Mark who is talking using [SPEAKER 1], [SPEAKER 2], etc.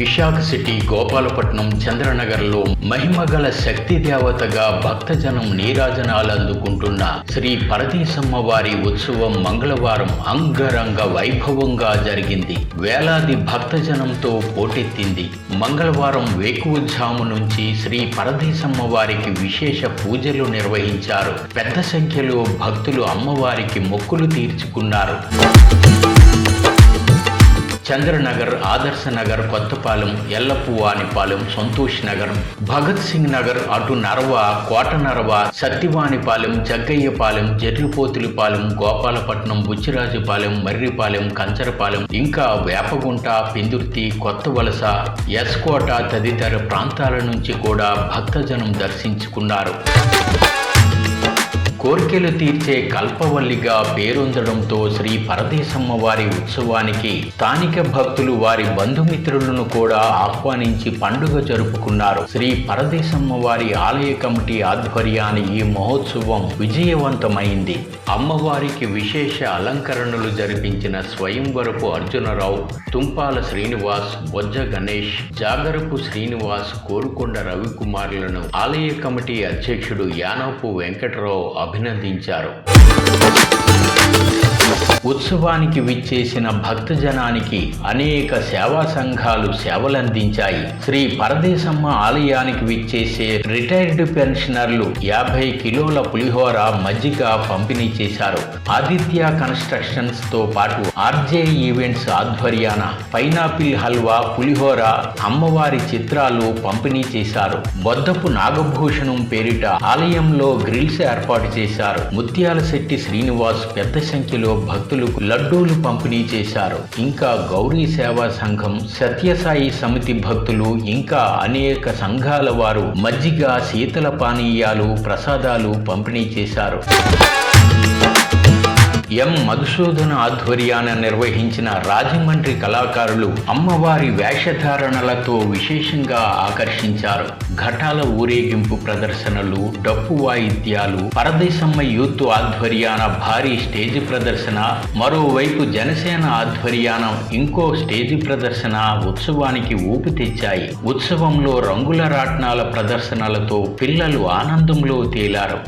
[SPEAKER 1] Visakha city Gopalapatnam చంద్రనగర్లో మహిమగల శక్తి దేవతగా భక్తజనం నీరాజనాలు అందుకుంటున్న శ్రీ పరదేశమ్మ వారి ఉత్సవం మంగళవారం అంగరంగ వైభవంగా జరిగింది. వేలాది భక్తజనంతో పోటెత్తింది. మంగళవారం వేకువజాము నుంచి శ్రీ పరదేశమ్మ వారికి విశేష పూజలు నిర్వహించారు. పెద్ద సంఖ్యలో భక్తులు అమ్మవారికి మొక్కులు తీర్చుకున్నారు. చంద్రనగర్, ఆదర్శ నగర్, కొత్తపాలెం, ఎల్లపువానిపాలెం, సంతోష్ నగర్, భగత్ సింగ్ నగర్, అటు నరవ, కోట నరవ, సత్యవానిపాలెం, జగ్గయ్యపాలెం, జర్రిపోతులపాలెం, గోపాలపట్నం, బుచ్చిరాజుపాలెం, మర్రిపాలెం, కంచరపాలెం, ఇంకా వేపగుంట, పెందుర్తి, కొత్త వలస, ఎస్కోట తదితర ప్రాంతాల నుంచి కూడా భక్తజనం దర్శించుకున్నారు. కోర్కెలు తీర్చే కల్పవల్లిగా పేరొందడంతో శ్రీ పరదేశమ్మ వారి ఉత్సవానికి స్థానిక భక్తులు వారి బంధుమిత్రులను కూడా ఆహ్వానించి పండుగ జరుపుకున్నారు. శ్రీ పరదేశమ్మ వారి ఆలయ కమిటీ ఆధ్వర్యాన ఈ మహోత్సవం విజయవంతమైంది. అమ్మవారికి విశేష అలంకరణలు జరిపించిన స్వయంవరపు అర్జునరావు, తుంపాల శ్రీనివాస్, బొజ్జ గణేష్, జాగరపు శ్రీనివాస్, కోరుకొండ రవికుమార్లను ఆలయ కమిటీ అధ్యక్షుడు యానపు వెంకటరావు అభినందించారు. ఉత్సవానికి విచ్చేసిన భక్తజనానికి అనేక సేవా సంఘాలు సేవలందించాయి. శ్రీ పరదేశమ్మ ఆలయానికి విచ్చేసే రిటైర్డ్ పెన్షనర్లు 50 కిలోల పులిహోర, మజ్జిగ పంపిణీ చేశారు. ఆదిత్య కన్స్ట్రక్షన్స్ తో పాటు ఆర్జే ఈవెంట్స్ ఆధ్వర్యాన పైనాపిల్ హల్వా, పులిహోర, అమ్మవారి చిత్రాలు పంపిణీ చేశారు. బొద్దపు నాగభూషణం పేరిట ఆలయంలో గ్రిల్స్ ఏర్పాటు చేశారు. ముత్యాల శెట్టి శ్రీనివాస్ పెద్ద సంఖ్యలో భక్తులకు లడ్డూలు పంపిణీ చేశారు. ఇంకా గౌరీ సేవా సంఘం, సత్యసాయి సమితి భక్తులు, ఇంకా అనేక సంఘాల వారు మజ్జిగ, శీతల పానీయాలు, ప్రసాదాలు పంపిణీ చేశారు. ఎం మధుసూదన ఆధ్వర్యాన నిర్వహించిన రాజమండ్రి కళాకారులు అమ్మవారి వేషధారణలతో విశేషంగా ఆకర్షించారు. ఘటాల ఊరేగింపు ప్రదర్శనలు, డప్పు వాయిద్యాలు, పరదేశమ్మ యూత్ ఆధ్వర్యాన భారీ స్టేజి ప్రదర్శన, మరోవైపు జనసేన ఆధ్వర్యాన ఇంకో స్టేజి ప్రదర్శన ఉత్సవానికి ఊపు తెచ్చాయి. ఉత్సవంలో రంగుల రాట్నాల ప్రదర్శనలతో పిల్లలు ఆనందంలో తేలారు.